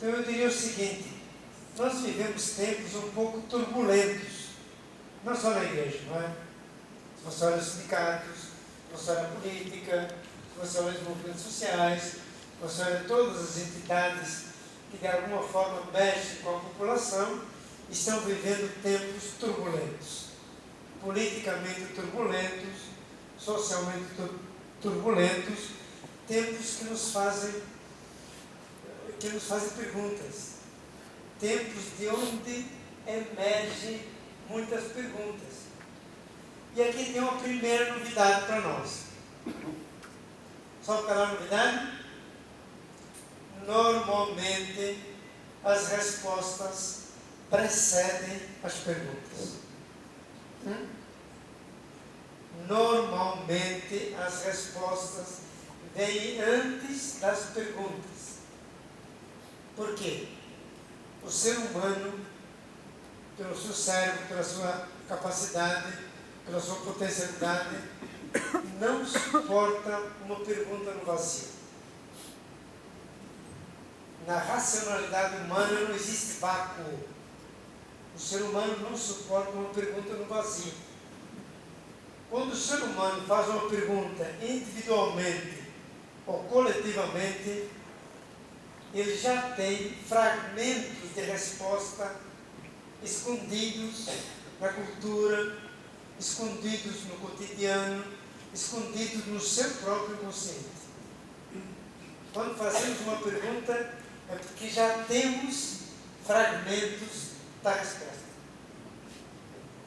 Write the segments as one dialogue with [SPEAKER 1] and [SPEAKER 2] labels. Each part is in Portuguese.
[SPEAKER 1] Então eu diria o seguinte: nós vivemos tempos um pouco turbulentos, não só na igreja, não é? Se você olha os sindicatos, se você olha a política, se você olha os movimentos sociais, se você olha todas as entidades que de alguma forma mexem com a população, estão vivendo tempos turbulentos, politicamente turbulentos, socialmente turbulentos, tempos que nos fazem perguntas, tempos de onde emergem muitas perguntas. E aqui tem uma primeira novidade para nós. Sabe qual é a novidade? Normalmente as respostas precedem as perguntas. Normalmente as respostas vêm antes das perguntas. Por quê? O ser humano, pelo seu cérebro, pela sua capacidade, pela sua potencialidade, não suporta uma pergunta no vazio. Na racionalidade humana não existe vácuo. O ser humano não suporta uma pergunta no vazio. Quando o ser humano faz uma pergunta individualmente ou coletivamente, ele já tem fragmentos de resposta escondidos na cultura, escondidos no cotidiano, escondidos no seu próprio consciente. Quando fazemos uma pergunta, é porque já temos fragmentos da resposta.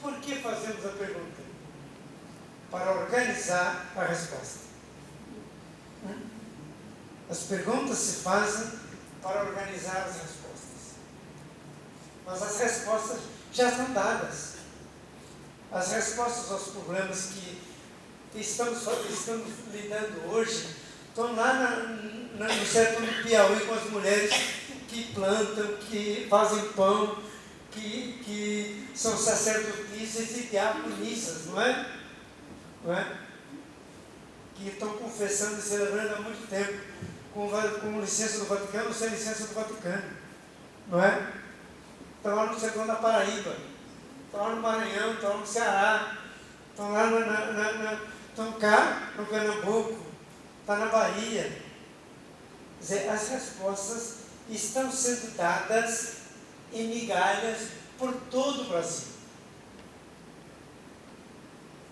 [SPEAKER 1] Por que fazemos a pergunta? Para organizar a resposta. As perguntas se fazem para organizar as respostas. Mas as respostas já estão dadas. As respostas aos problemas que estamos lidando hoje estão lá no sertão do Piauí com as mulheres que plantam, que fazem pão, que são sacerdotisas e diaconisas, não é? Não é? Que estão confessando e celebrando há muito tempo, com licença do Vaticano ou sem licença do Vaticano, não é? Estão lá no sertão da Paraíba, estão lá no Maranhão, estão lá no Ceará, estão lá estão cá no Pernambuco, está na Bahia. Quer dizer, as respostas estão sendo dadas em migalhas por todo o Brasil.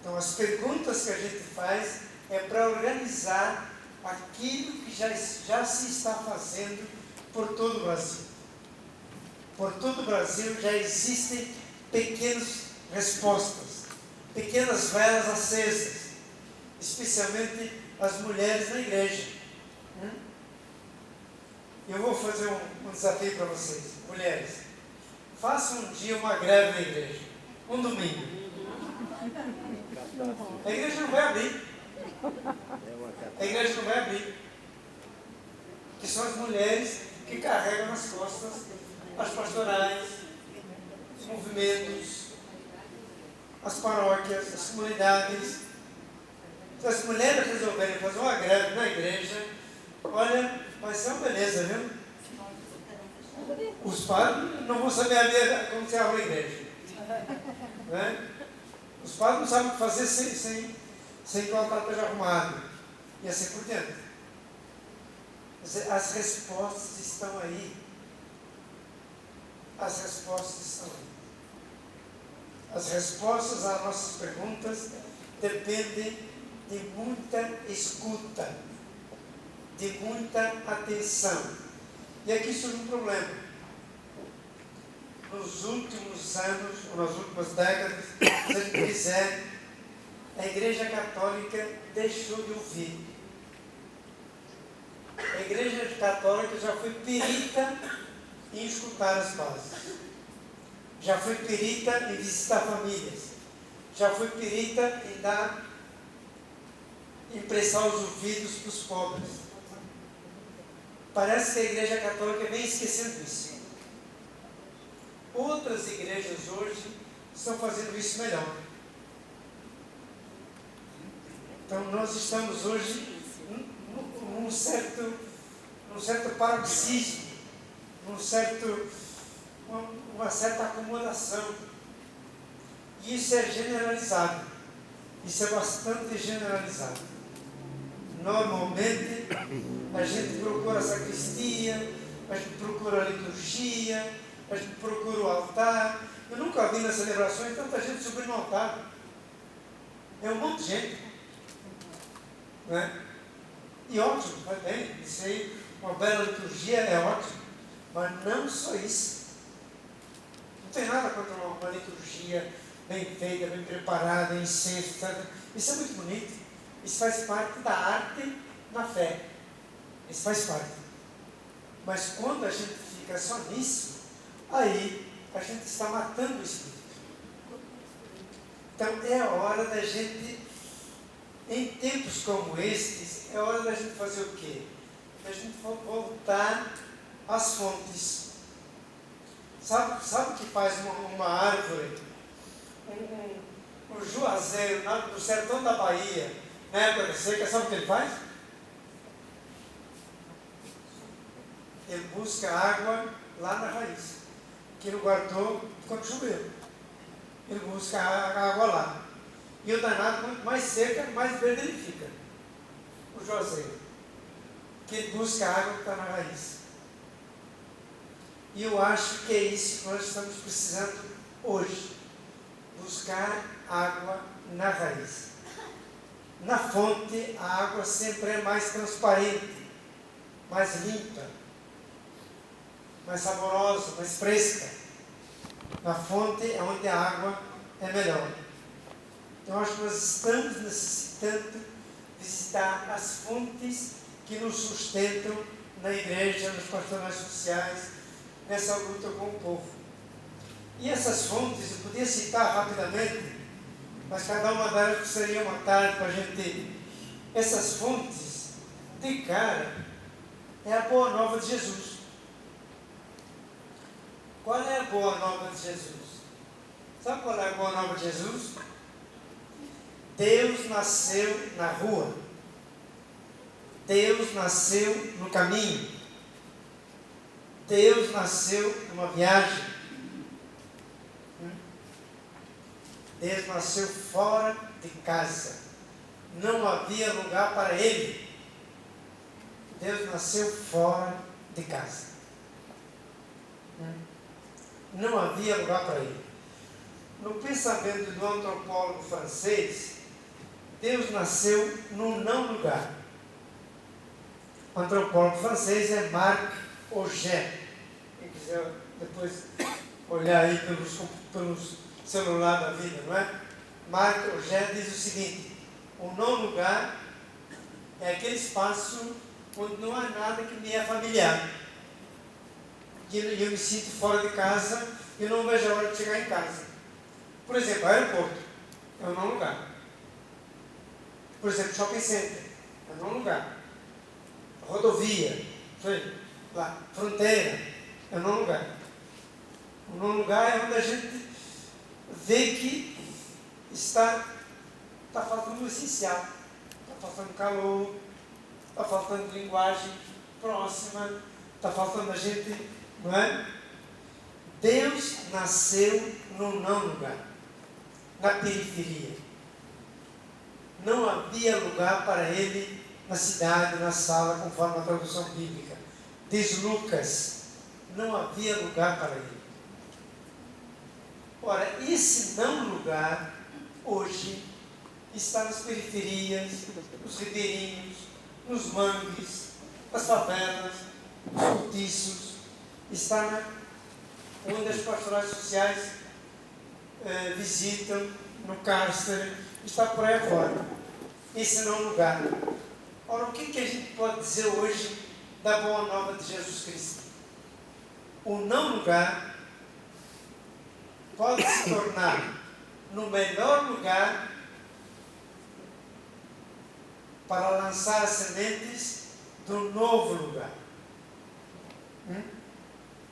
[SPEAKER 1] Então, as perguntas que a gente faz é para organizar aquilo que já se está fazendo por todo o Brasil. Por todo o Brasil já existem pequenas respostas, pequenas velas acesas, especialmente as mulheres na igreja. Eu vou fazer um desafio para vocês, mulheres. Façam um dia uma greve na igreja, um domingo. A igreja não vai abrir. A igreja não vai abrir. Que são as mulheres que carregam nas costas as pastorais, os movimentos, as paróquias, as comunidades. Se as mulheres resolverem fazer uma greve na igreja, olha, vai ser uma beleza, viu? Os padres não vão saber abrir como se abre a igreja. Né? Os padres não sabem o que fazer sem que o altar esteja arrumado. E assim por diante. As respostas estão aí. As respostas estão aí. As respostas às nossas perguntas dependem de muita escuta, de muita atenção. E aqui surge um problema. Nos últimos anos, ou nas últimas décadas, se a gente quiser, a Igreja Católica deixou de ouvir. A Igreja Católica já foi perita em escutar as bases. Já foi perita em visitar famílias. Já foi perita em prestar os ouvidos para os pobres. Parece que a Igreja Católica vem esquecendo isso. Outras igrejas hoje estão fazendo isso melhor. Então nós estamos hoje num certo paroxismo uma certa acomodação. E isso é generalizado. Isso é bastante generalizado. Normalmente, a gente procura a sacristia, a gente procura a liturgia, a gente procura o altar. Eu nunca vi nas celebrações tanta gente subir no altar. É um monte de gente. Não é? E ótimo, vai bem. Isso aí, uma bela liturgia é ótimo. Mas não só isso. Não tem nada contra uma liturgia bem feita, bem preparada, incenso, etc. Isso é muito bonito. Isso faz parte da arte na fé. Isso faz parte. Mas quando a gente fica só nisso, aí a gente está matando o Espírito. Então é a hora da gente, em tempos como estes, é hora da gente fazer o quê? Da gente voltar às fontes. Sabe o que faz uma árvore? Um juazeiro no sertão da Bahia, na época da seca, sabe o que ele faz? Ele busca água lá na raiz, que ele guardou quando choveu. Ele busca a água lá. E o danado, quanto mais seca, mais verde ele fica. O juazeiro. Que ele busca a água que está na raiz. E eu acho que é isso que nós estamos precisando hoje. Buscar água na raiz. Na fonte, a água sempre é mais transparente, mais limpa, mais saborosa, mais fresca. Na fonte é onde a água é melhor. Então, acho que nós estamos necessitando visitar as fontes que nos sustentam na igreja, nos pastorais sociais, nessa luta com o povo. E essas fontes, eu podia citar rapidamente, mas cada uma delas precisaria uma tarde para a gente. Essas fontes, de cara, é a boa nova de Jesus. Qual é a boa nova de Jesus? Sabe qual é a boa nova de Jesus? Deus nasceu na rua. Deus nasceu no caminho. Deus nasceu numa viagem. Deus nasceu fora de casa. Não havia lugar para ele. Deus nasceu fora de casa. Não havia lugar para ele. No pensamento do antropólogo francês, Deus nasceu num não lugar. O antropólogo francês é Marc Augé. Quem quiser depois olhar aí pelos celular da vida, não é? Marc Augé diz o seguinte: o não lugar é aquele espaço onde não há nada que me é familiar. E eu me sinto fora de casa e não vejo a hora de chegar em casa. Por exemplo, aeroporto é um não lugar. Por exemplo, shopping center é um não lugar. Rodovia, lá, fronteira é um não lugar. Um não lugar é onde a gente vê que está faltando o essencial. Está faltando calor, está faltando linguagem próxima, está faltando a gente, não é? Deus nasceu num não lugar, na periferia. Não havia lugar para ele na cidade, na sala, conforme a tradução bíblica. Diz Lucas, não havia lugar para ele. Ora, esse não lugar, hoje, está nas periferias, nos ribeirinhos, nos mangues, nas favelas, nos cortiços, está onde as pastorais sociais visitam, no cárcere, está por aí fora. Esse não lugar. Ora, o que a gente pode dizer hoje da boa nova de Jesus Cristo? O não lugar pode se tornar no melhor lugar para lançar as sementes do novo lugar.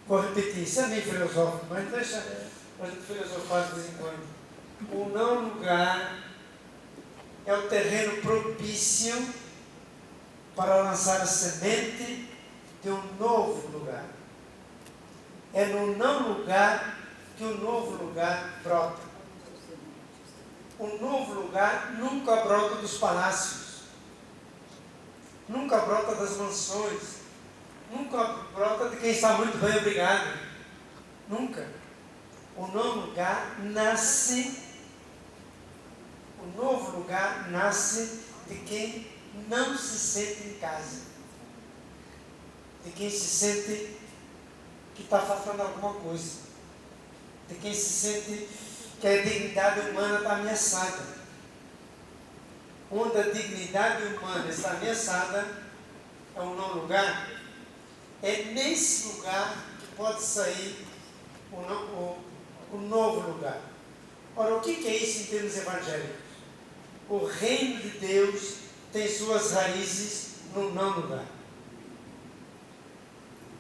[SPEAKER 1] Vou repetir, isso é meio filosófico, mas deixa a gente filosofar de vez em quando. O não lugar é o terreno propício para lançar a semente de um novo lugar. É no não lugar que o novo lugar brota. O novo lugar nunca brota dos palácios, nunca brota das mansões, nunca brota de quem está muito bem, obrigado. Nunca. O novo lugar nasce, o novo lugar nasce de quem não se sente em casa, de quem se sente que está faltando alguma coisa, de quem se sente que a dignidade humana está ameaçada. Onde a dignidade humana está ameaçada, é um novo lugar. É nesse lugar que pode sair o novo lugar. Ora, o que é isso em termos evangélicos? O reino de Deus tem suas raízes no não lugar.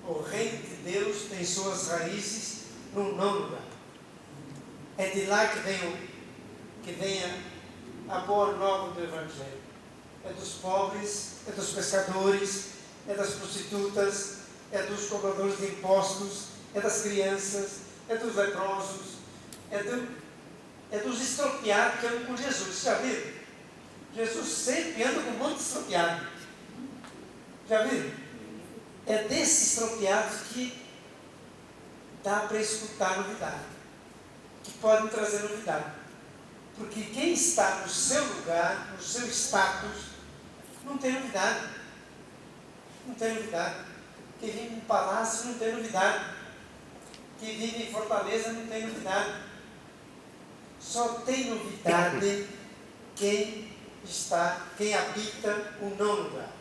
[SPEAKER 1] O reino de Deus tem suas raízes no não lugar. É de lá que vem a boa nova do Evangelho. É dos pobres, é dos pescadores, é das prostitutas, é dos cobradores de impostos, é das crianças, é dos leprosos, é dos estropiados que andam com Jesus. Vocês já viram? Jesus sempre anda com um monte de estropiado. Já viram? É desses estropiados que dá para escutar novidade, que podem trazer novidade. Porque quem está no seu lugar, no seu status, não tem novidade. Não tem novidade. Quem vive em palácio não tem novidade. Quem vive em fortaleza não tem novidade. Só tem novidade quem habita o não lugar.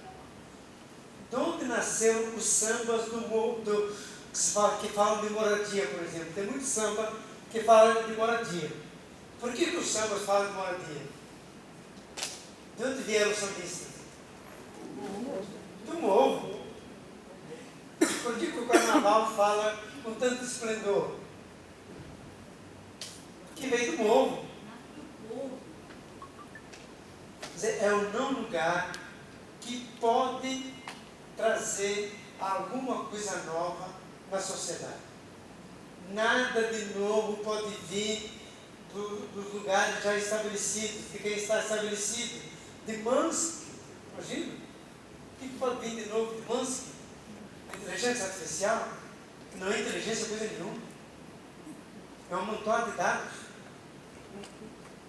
[SPEAKER 1] De onde nasceram os sambas que falam de moradia, por exemplo? Tem muito samba que fala de moradia. Por que os sambas falam de moradia? De onde vieram os sambistas? Do morro. Por que o carnaval fala com tanto esplendor? Que veio do morro. Quer dizer, é o não lugar que pode trazer alguma coisa nova na sociedade. Nada de novo pode vir dos lugares já estabelecidos, de quem está estabelecido, de Mansky. Imagina, o que pode vir de novo de Mansky? Inteligência artificial, que não é inteligência coisa nenhuma, é um montão de dados.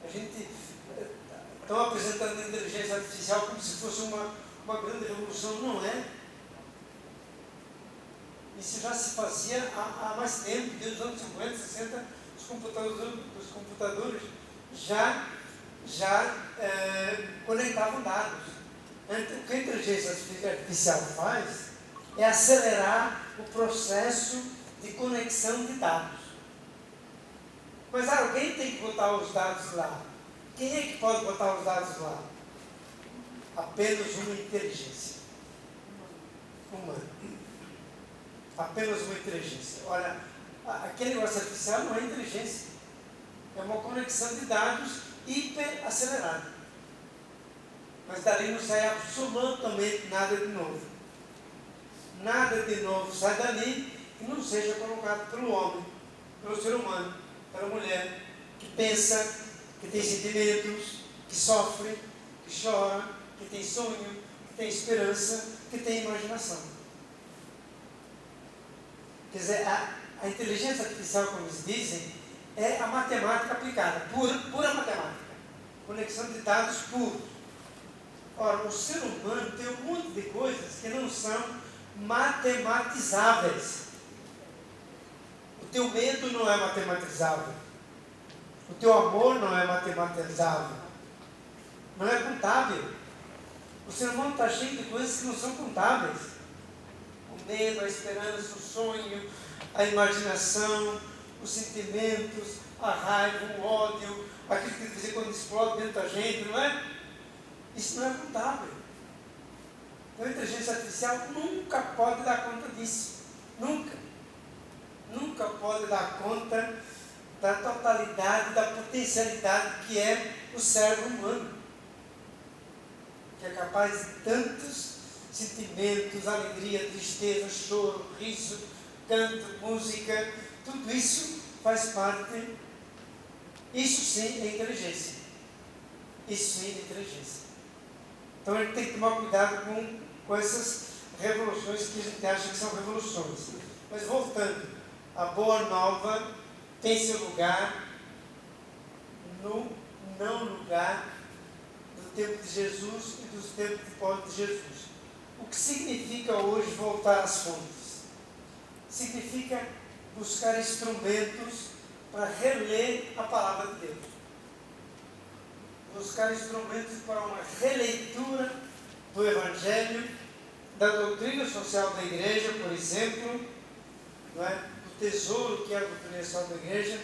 [SPEAKER 1] A gente está apresentando a inteligência artificial como se fosse uma grande revolução. Não é. Isso já se fazia há mais tempo, desde os anos 50, 60, os computadores já conectavam dados. O que a inteligência artificial faz é acelerar o processo de conexão de dados. Mas alguém tem que botar os dados lá. Quem é que pode botar os dados lá? Apenas uma inteligência humana. Apenas uma inteligência. Olha, aquele negócio artificial não é inteligência. É uma conexão de dados hiper acelerada. Mas dali não sai absolutamente nada de novo. Nada de novo sai dali que não seja colocado pelo homem, pelo ser humano, pela mulher, que pensa, que tem sentimentos, que sofre, que chora, que tem sonho, que tem esperança, que tem imaginação. Quer dizer, a inteligência artificial, como eles dizem, é a matemática aplicada, pura matemática. Conexão de dados puros. Ora, o ser humano tem um monte de coisas que não são matematizáveis. O teu medo não é matematizável. O teu amor não é matematizável. Não é contábil. O ser humano está cheio de coisas que não são contáveis. O medo, a esperança, o sonho, a imaginação, os sentimentos, a raiva, o ódio, aquilo que de vez em quando explode dentro da gente, não é? Isso não é contável. Então a inteligência artificial nunca pode dar conta disso. Nunca. Nunca pode dar conta da totalidade, da potencialidade que é o cérebro humano, que é capaz de tantos sentimentos, alegria, tristeza, choro, riso, canto, música, tudo isso faz parte. Isso sim é inteligência. Isso sim é inteligência. Então a gente tem que tomar cuidado com essas revoluções que a gente acha que são revoluções. Mas voltando, a boa nova tem seu lugar no não lugar do tempo de Jesus e dos tempos depois de Jesus. O que significa hoje voltar às fontes? Significa buscar instrumentos para reler a palavra de Deus. Buscar instrumentos para uma releitura do Evangelho, da doutrina social da igreja, por exemplo, não é? Do tesouro que é a doutrina social da igreja,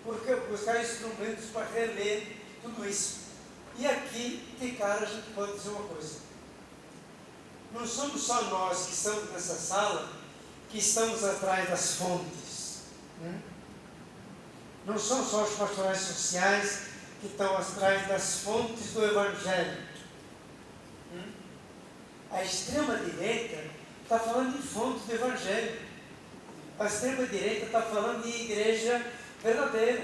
[SPEAKER 1] porque buscar instrumentos para reler tudo isso. E aqui, de cara, a gente pode dizer uma coisa. Não somos só nós que estamos nessa sala, que estamos atrás das fontes. Não são só os pastorais sociais que estão atrás das fontes do Evangelho. A extrema-direita está falando de fontes do Evangelho. A extrema-direita está falando de igreja verdadeira.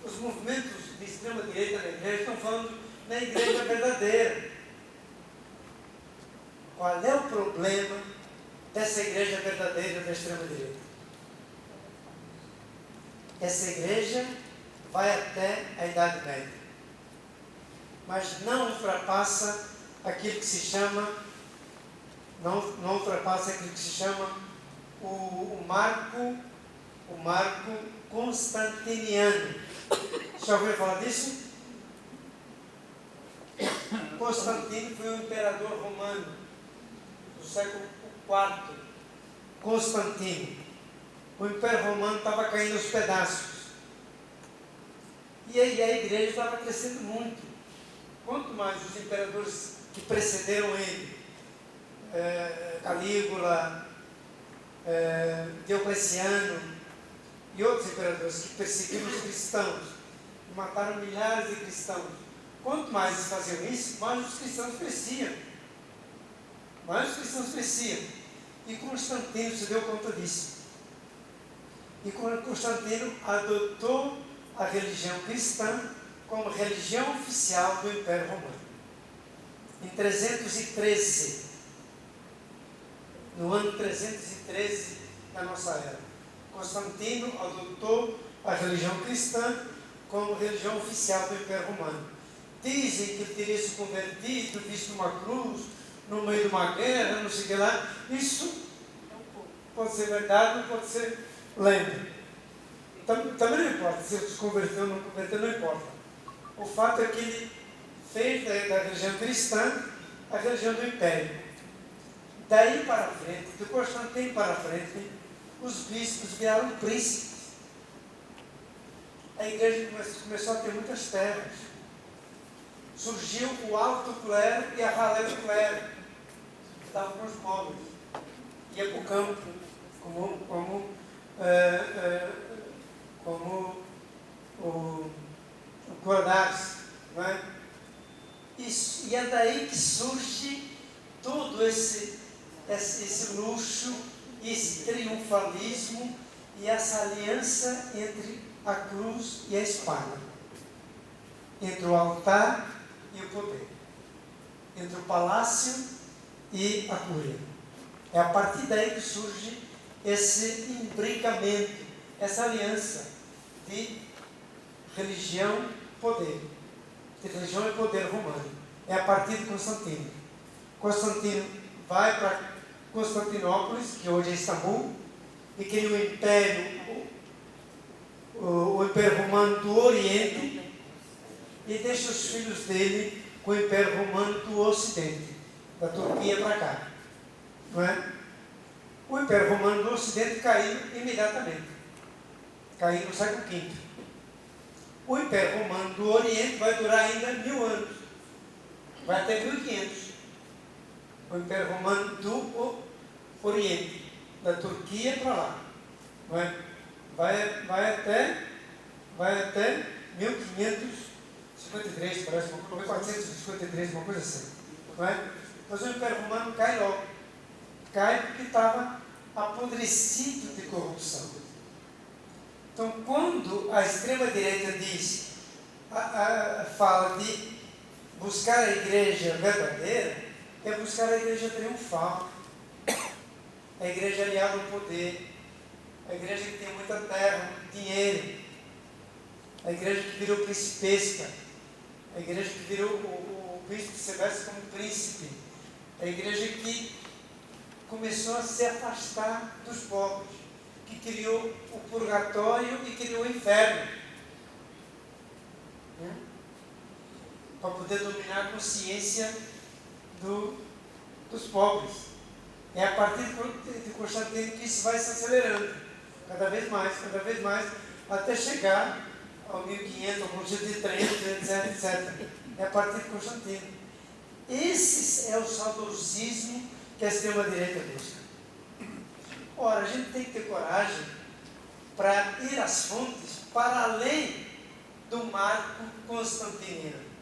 [SPEAKER 1] Os movimentos de extrema-direita na igreja estão falando na igreja verdadeira. Qual é o problema dessa igreja verdadeira da extrema-direita? Essa igreja vai até a Idade Média, mas não ultrapassa aquilo que se chama, não ultrapassa aquilo que se chama o marco constantiniano. Já ouviu falar disso? Constantino foi um imperador romano do século IV. Constantino. O Império Romano estava caindo aos pedaços. E aí a igreja estava crescendo muito. Quanto mais os imperadores que precederam ele, Calígula, Diocleciano e outros imperadores que perseguiram os cristãos, mataram milhares de cristãos. Quanto mais eles faziam isso, mais os cristãos cresciam. Mais os cristãos cresciam. E Constantino se deu conta disso. E Constantino adotou a religião cristã como religião oficial do Império Romano. Em 313, no ano 313 da nossa era, Constantino adotou a religião cristã como religião oficial do Império Romano. Dizem que ele teria se convertido, visto uma cruz, no meio de uma guerra, não sei o que lá. Isso pode ser verdade, não pode ser lenda. Também não importa se ele se converteu ou não converteu, não importa. O fato é que ele fez da religião cristã a religião do Império. Daí para frente, de Constantino para frente, os bispos viraram príncipes. A igreja começou a ter muitas terras. Surgiu o alto clero e a ralé do clero, que estavam com os pobres. Ia para o campo, como o Guardares, não é? Isso, e é daí que surge todo esse luxo, esse triunfalismo e essa aliança entre a cruz e a espada, entre o altar e o poder, entre o palácio e a cúria. É a partir daí que surge esse imbricamento, essa aliança de religião e poder, de religião e poder romano. É a partir de Constantino. Constantino vai para Constantinópolis, que hoje é Istambul, e cria o Império, o Império Romano do Oriente, e deixa os filhos dele com o Império Romano do Ocidente, da Turquia para cá. Não é? O Império Romano do Ocidente caiu imediatamente. Caiu no século V. O Império Romano do Oriente vai durar ainda 1000 anos. Vai até 1500. O Império Romano do Oriente, da Turquia para lá. Não é? Vai até 1553, parece, 1453, uma coisa assim. Não é? Mas o Império Romano cai logo. Cai porque estava apodrecido de corrupção. Então, quando a extrema-direita fala de buscar a igreja verdadeira, é buscar a igreja triunfal, a igreja aliada ao poder, a igreja que tem muita terra, muito dinheiro, a igreja que virou principesca, a igreja que virou o príncipe se veste como príncipe, a igreja que começou a se afastar dos pobres, que criou o purgatório e criou o inferno, né? Para poder dominar a consciência dos pobres. É a partir de Constantino que isso vai se acelerando, cada vez mais, até chegar ao 1500, ao Concílio de Trento, etc. É a partir de Constantino. Esse é o saudosismo que a extrema-direita busca. Ora, a gente tem que ter coragem para ir às fontes para além do marco constantiniano.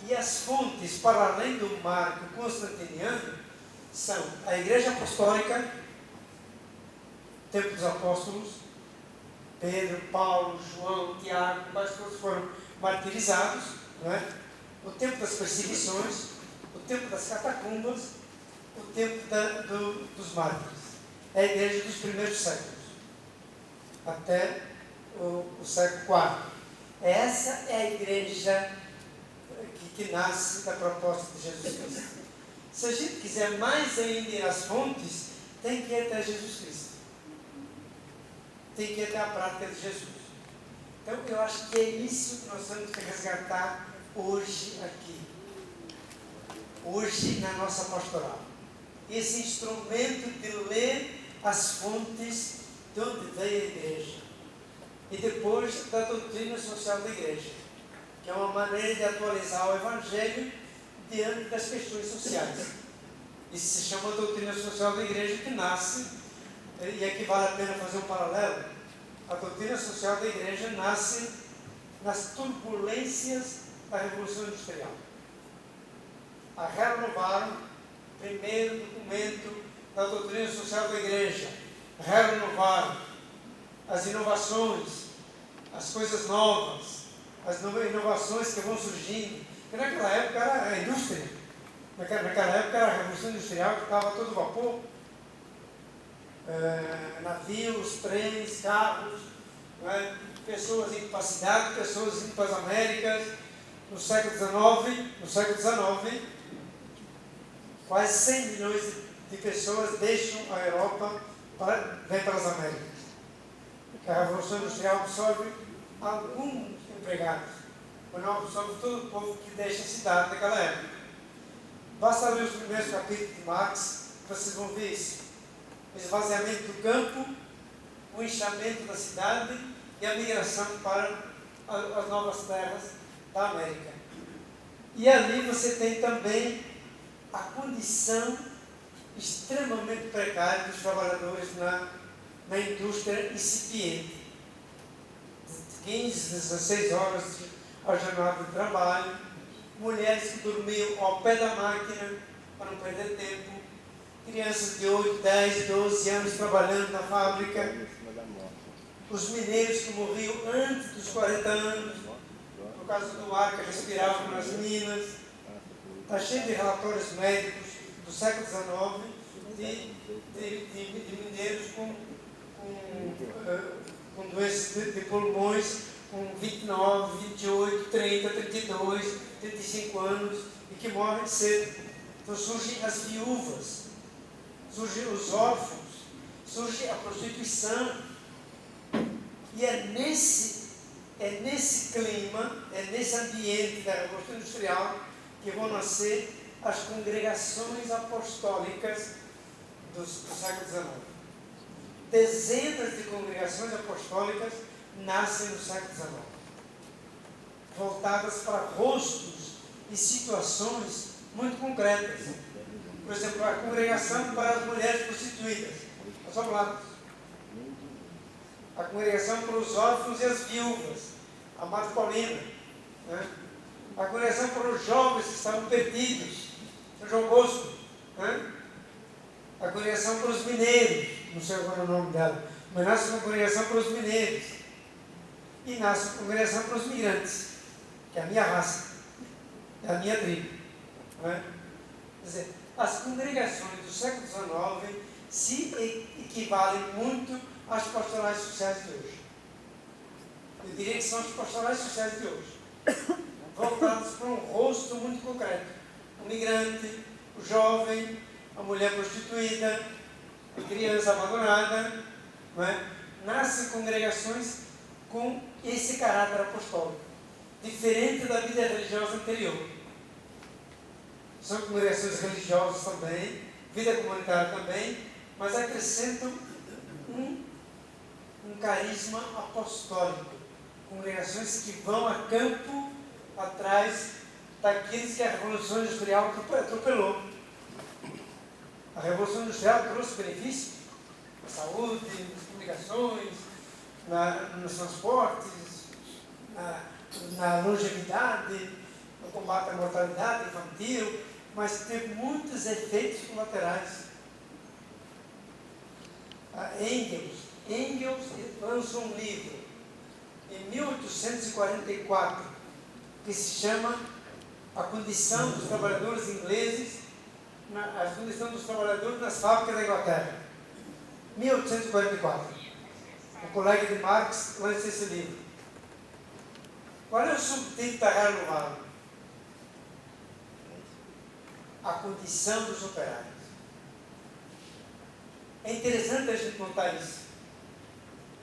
[SPEAKER 1] E as fontes para além do marco constantiniano são a Igreja Apostólica, Tempo dos Apóstolos, Pedro, Paulo, João, Tiago, quase todos foram martirizados, não é? O tempo das perseguições, o tempo das catacumbas, o tempo dos mártires. É a igreja dos primeiros séculos, até o século IV. Essa é a igreja que nasce da proposta de Jesus Cristo. Se a gente quiser mais ainda ir às fontes, tem que ir até Jesus Cristo. Tem que ir até a prática de Jesus. Então, eu acho que é isso que nós temos que resgatar hoje aqui. Hoje na nossa pastoral. Esse instrumento de ler as fontes de onde veio a igreja. E depois da doutrina social da igreja, que é uma maneira de atualizar o Evangelho diante das questões sociais. Isso se chama doutrina social da igreja, que nasce, e aqui vale a pena fazer um paralelo. A doutrina social da igreja nasce nas turbulências da Revolução Industrial. A renovaram o primeiro documento da doutrina social da igreja, renovaram as inovações, as coisas novas, as inovações que vão surgindo. Porque naquela época era a indústria, naquela época era a Revolução Industrial, que estava a todo vapor. Navios, trens, carros, né? Pessoas em capacidade, pessoas indo para as Américas. No século XIX, quase 100 milhões de pessoas deixam a Europa vêm para as Américas. A Revolução Industrial absorve alguns empregados, mas não absorve todo o povo que deixa a cidade naquela época. Basta ler os primeiros capítulos de Marx, vocês vão ver isso. O esvaziamento do campo, o inchamento da cidade e a migração para as novas terras da América. E ali você tem também a condição extremamente precária dos trabalhadores na indústria incipiente. 15, 16 horas a jornada de trabalho, mulheres que dormiam ao pé da máquina para não perder tempo, crianças de 8, 10, 12 anos trabalhando na fábrica, os mineiros que morriam antes dos 40 anos, por causa do ar que respiravam nas minas. Está cheio de relatórios médicos do século XIX de mineiros com doenças de pulmões, com 29, 28, 30, 32, 35 anos, e que morrem cedo. Então surgem as viúvas, surgem os órfãos, surge a prostituição. E é nesse clima, é nesse ambiente da Revolução Industrial que vão nascer as congregações apostólicas do século XIX. Dezenas de congregações apostólicas nascem no século XIX, voltadas para rostos e situações muito concretas. Por exemplo, a congregação para as mulheres prostituídas, nós vamos lá. A congregação para os órfãos e as viúvas, a Madre Paulina, né? A congregação para os jovens que estavam perdidos, São João Bosco, né? a congregação para os mineiros, não sei agora o nome dela, mas nasce uma congregação para os mineiros. E nasce uma congregação para os migrantes, que é a minha raça, é a minha tribo. Não é? Quer dizer, as congregações do século XIX se equivalem muito às pastorais sociais de hoje. Eu diria que são as pastorais sociais de hoje, voltadas para um rosto muito concreto. O migrante, o jovem, a mulher prostituída, a criança abandonada. Não é? Nascem congregações com esse caráter apostólico, diferente da vida religiosa anterior. São congregações religiosas também, vida comunitária também, mas acrescentam um carisma apostólico. Congregações que vão a campo atrás daqueles que a Revolução Industrial atropelou. A Revolução Industrial trouxe benefícios na saúde, nas comunicações, nos transportes, na longevidade, no combate à mortalidade infantil, mas teve muitos efeitos colaterais. Engels lançou um livro em 1844 que se chama A Condição dos Trabalhadores Ingleses, a condição dos trabalhadores nas fábricas da Inglaterra. 1844. O colega de Marx lança esse livro. Qual é o subtítulo da Renovada? A Condição dos Operários. É interessante a gente notar isso.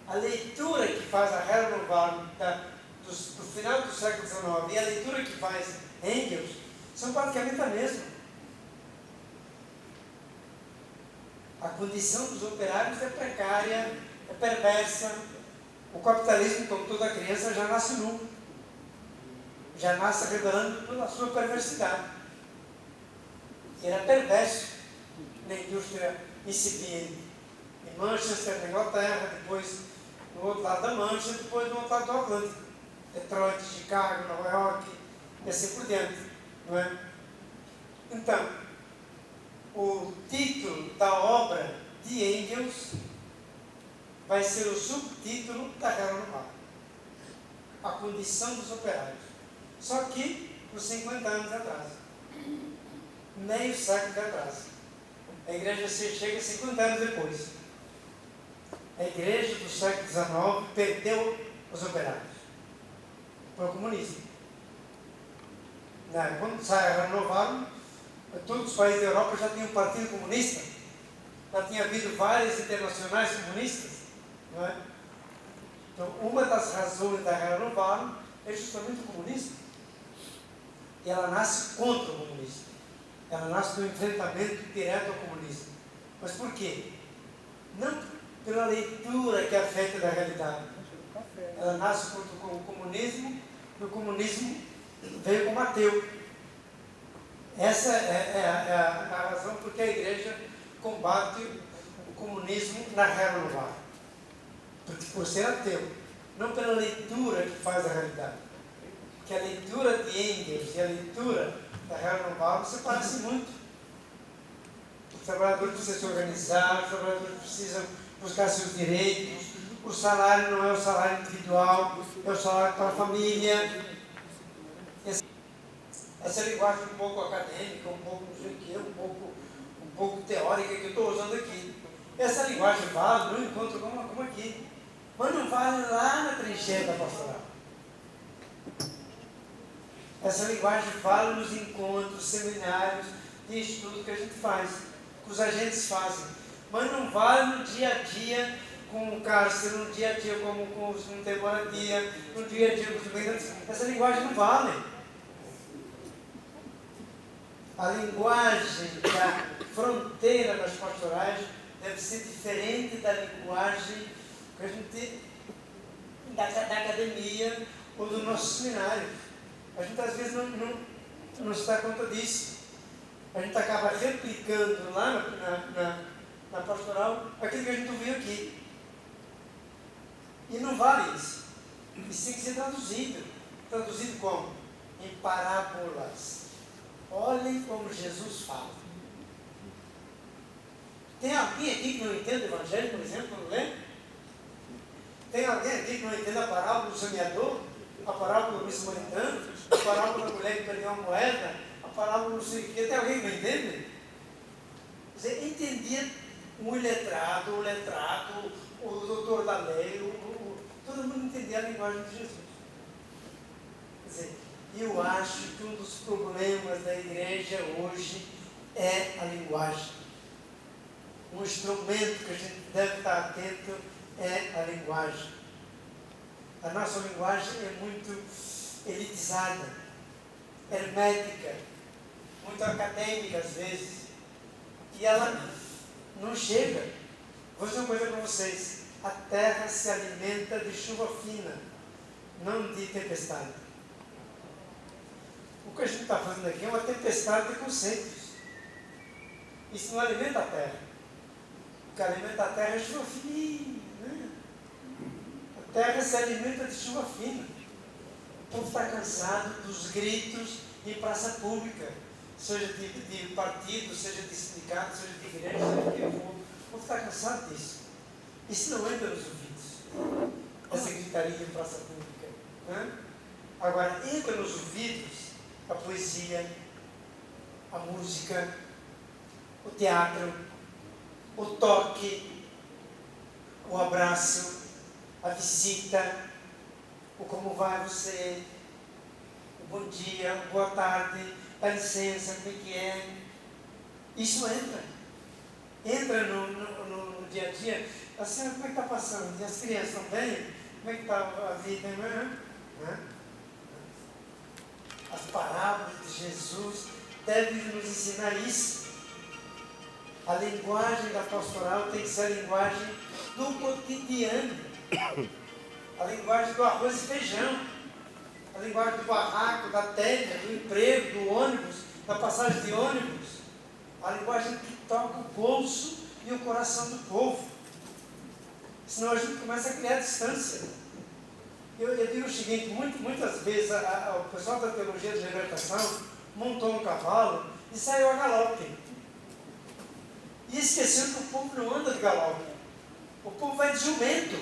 [SPEAKER 1] A leitura que faz a Renovada do final do século XIX e a leitura que faz Engels são praticamente a mesma. A condição dos operários é precária, é perversa. O capitalismo, como toda criança, já nasce nu. Já nasce revelando toda a sua perversidade. Era perverso na indústria incipiente. Em Manchester, na Inglaterra, depois no outro lado da Mancha, depois no outro lado do Atlântico. Detroit, Chicago, Nova York, e assim por diante. Não é? Então, o título da obra de Engels vai ser o subtítulo da Renovada. A Condição dos Operários. Só que por 50 anos atrás. Meio século atrás. A igreja chega 50 anos depois. A igreja do século XIX perdeu os operários para o comunismo. Quando sai a Renovada, todos os países da Europa já tinham um partido comunista, já tinha havido várias internacionais comunistas, não é? Então, uma das razões da Renovada é justamente o comunismo. E ela nasce contra o comunismo. Ela nasce do enfrentamento direto ao comunismo. Mas por quê? Não pela leitura que é feita da realidade. Ela nasce contra o comunismo, e o comunismo veio como ateu. Essa é a razão por que a igreja combate o comunismo na Renovada. Por ser ateu, não pela leitura que faz a realidade. Porque a leitura de Engels e a leitura da Renovada se parecem muito. Os trabalhadores precisam se organizar, os trabalhadores precisam buscar seus direitos, o salário não é o salário individual, é o salário para a família. Essa linguagem um pouco acadêmica, um pouco não sei o quê, um pouco teórica que eu estou usando aqui. Essa linguagem vale no encontro como aqui, mas não vale lá na trincheira da pastoral. Essa linguagem vale nos encontros, seminários de estudo que a gente faz, que os agentes fazem, mas não vale no dia a dia com o cárcere, no dia a dia com os não tem moradia, no dia a dia com os migrantes. Essa linguagem não vale. A linguagem da fronteira das pastorais deve ser diferente da linguagem que a gente da academia ou do nosso seminário. A gente às vezes não se dá conta disso. A gente acaba replicando lá na pastoral aquilo que a gente ouviu aqui. E não vale isso. Isso tem que ser traduzido. Traduzido como? Em parábolas. Olhem como Jesus fala. Tem alguém aqui que não entende o Evangelho, por exemplo, não lê? Tem alguém aqui que não entende a parábola do semeador? A parábola do mito samaritano? A parábola da mulher que perdeu uma moeda? A parábola do não sei o quê? Tem alguém que não entende? Quer dizer, entendia o iletrado, o letrado, o doutor da lei, todo mundo entendia a linguagem de Jesus. Quer dizer, eu acho que um dos problemas da igreja hoje é a linguagem. Um instrumento que a gente deve estar atento é a linguagem. A nossa linguagem é muito elitizada, hermética, muito acadêmica às vezes. E ela não chega. Vou dizer uma coisa para vocês. A terra se alimenta de chuva fina, não de tempestade. O que a gente está fazendo aqui é uma tempestade de conceitos. Isso não alimenta a terra. O que alimenta a terra é chuva fina. Né? A terra se alimenta de chuva fina. O povo está cansado dos gritos em praça pública, seja de partido, seja de sindicato, seja de igreja, seja de que for. O povo está cansado disso. Isso não entra nos ouvidos, essa gritaria em praça pública. Né? Agora, entra nos ouvidos a poesia, a música, o teatro, o toque, o abraço, a visita, o como vai você, o bom dia, o boa tarde, dá licença, como é que é. Isso entra. Entra no dia a dia. A senhora, como é que está passando? E as crianças estão bem? Como é que está a vida? Né? As parábolas de Jesus devem nos ensinar isso. A linguagem da pastoral tem que ser a linguagem do cotidiano. A linguagem do arroz e feijão. A linguagem do barraco, da telha, do emprego, do ônibus, da passagem de ônibus. A linguagem que toca o bolso e o coração do povo. Senão a gente começa a criar distância. Eu digo o seguinte, muitas vezes o pessoal da teologia de libertação montou um cavalo e saiu a galope. E esqueceu que o povo não anda de galope. O povo vai de jumento.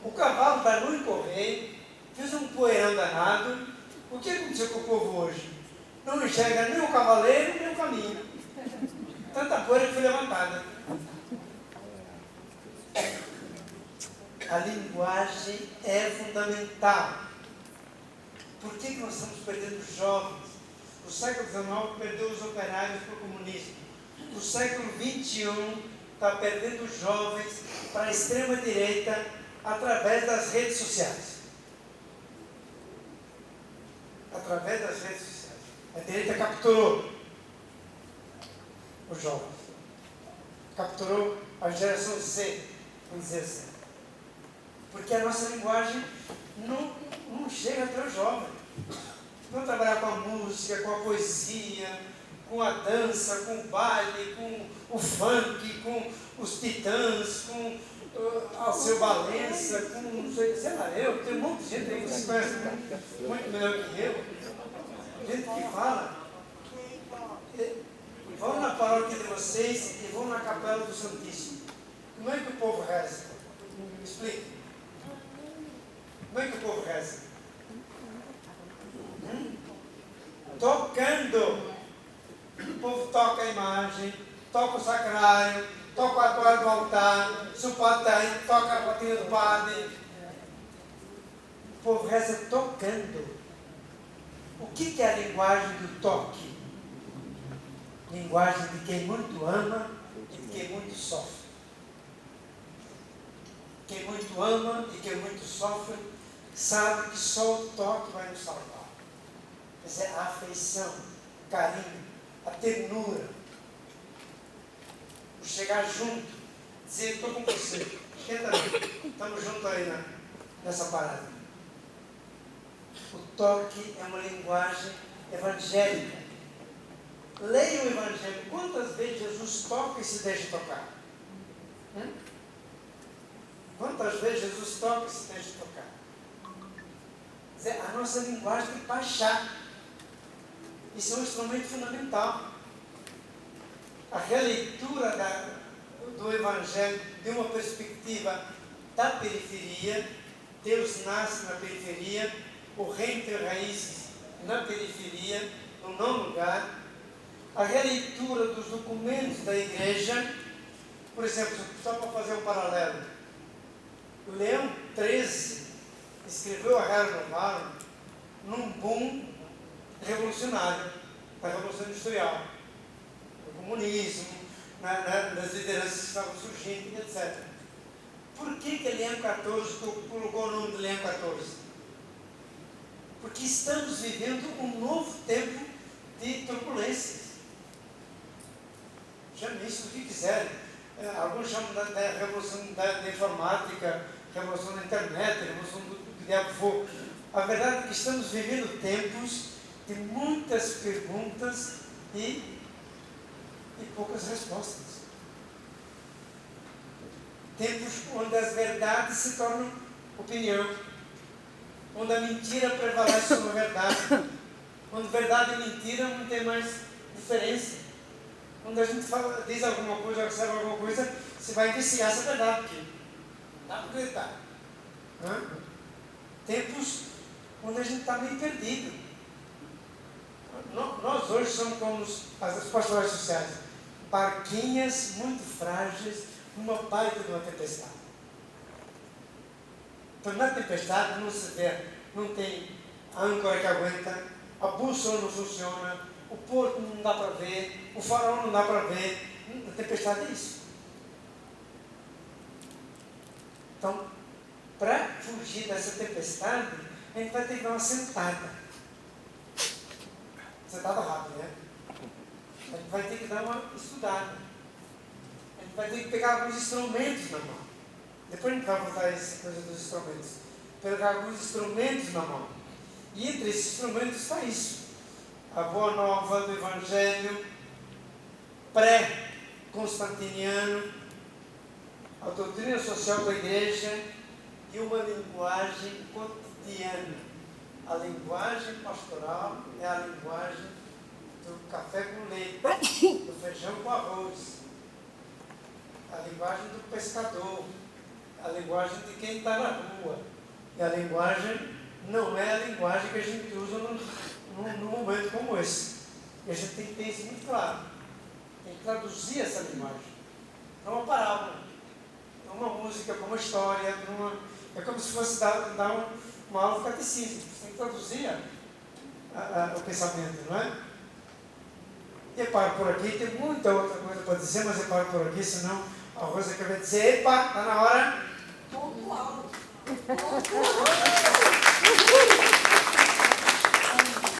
[SPEAKER 1] O cavalo está no correr, fez um poeirão danado. O que aconteceu com o povo hoje? Não enxerga nem o cavaleiro, nem o caminho. Tanta poeira que foi levantada. A linguagem é fundamental. Por que nós estamos perdendo os jovens? O século XIX perdeu os operários para o comunismo. O século XXI está perdendo os jovens para a extrema-direita através das redes sociais. Através das redes sociais. A direita capturou os jovens. Capturou a geração Z, vamos dizer assim. Porque a nossa linguagem não chega até o jovem. Vamos trabalhar com a música, com a poesia, com a dança, com o baile, com o funk, com os titãs, com Alceu Valença, com, sei lá, tem um monte de gente aí que vocês conhecem muito melhor que eu. Gente que fala. Vão na paróquia de vocês e vão na capela do Santíssimo. Como é que o povo reza? Me explique. Como é que o povo reza? Tocando. O povo toca a imagem, toca o sacrário, toca a toalha do altar, se o padre está aí, toca a bateria do padre. O povo reza tocando. O que é a linguagem do toque? Linguagem de quem muito ama e de quem muito sofre. Quem muito ama e quem muito sofre sabe que só o toque vai nos salvar. Quer dizer, a afeição, o carinho, a ternura, o chegar junto, dizer, estou com você, esquenta aí, estamos juntos aí nessa parada. O toque é uma linguagem evangélica. Leia o Evangelho. Quantas vezes Jesus toca e se deixa tocar? Quantas vezes Jesus toca e se deixa tocar? Quer dizer, a nossa linguagem tem que baixar. Isso é um instrumento fundamental. a releitura do Evangelho de uma perspectiva da periferia. Deus nasce na periferia, o reino tem raízes na periferia, no não lugar. A releitura dos documentos da igreja, por exemplo, só para fazer um paralelo, Leão XIII escreveu a Rerum Novarum num boom revolucionário, da Revolução Industrial, do comunismo, das lideranças que estavam surgindo, etc. Por que Leão XIV colocou o nome de Leão XIV? Porque estamos vivendo um novo tempo de turbulências. Chame isso do que quiserem. Alguns chamam da revolução da informática, revolução da internet, revolução do diabo for. A verdade é que estamos vivendo tempos de muitas perguntas e poucas respostas. Tempos onde as verdades se tornam opinião, onde a mentira prevalece sobre a verdade, onde verdade e mentira não tem mais diferença. Quando a gente diz alguma coisa, recebe alguma coisa, você vai investigar essa verdade, porque dá para acreditar. Tempos onde a gente está meio perdido. Nós hoje somos como as pastorais sociais, barquinhas muito frágeis numa baita de uma tempestade. Então, na tempestade não se vê, não tem âncora que aguenta, a bússola não funciona, o porto não dá para ver, o farol não dá para ver. A tempestade é isso. Então, para fugir dessa tempestade, a gente vai ter que dar uma sentada. Sentada rápida, né? A gente vai ter que dar uma estudada. A gente vai ter que pegar alguns instrumentos na mão. Depois a gente vai voltar a essa coisa dos instrumentos. Pegar alguns instrumentos na mão. E entre esses instrumentos está isso. A boa nova do Evangelho pré-constantiniano, a doutrina social da igreja e uma linguagem cotidiana. A linguagem pastoral é a linguagem do café com leite, do feijão com arroz, a linguagem do pescador, a linguagem de quem está na rua. E a linguagem não é a linguagem que a gente usa num momento como esse. E a gente tem que ter isso muito claro. Tem que traduzir essa linguagem. Não é uma parábola, não é uma música, como uma história, é como se fosse dar uma aula de catecismo. Você tem que traduzir o pensamento, não é? E eu paro por aqui, tem muita outra coisa para dizer, mas eu paro por aqui, senão a Rosa quer dizer, epa, está na hora.
[SPEAKER 2] Pontual.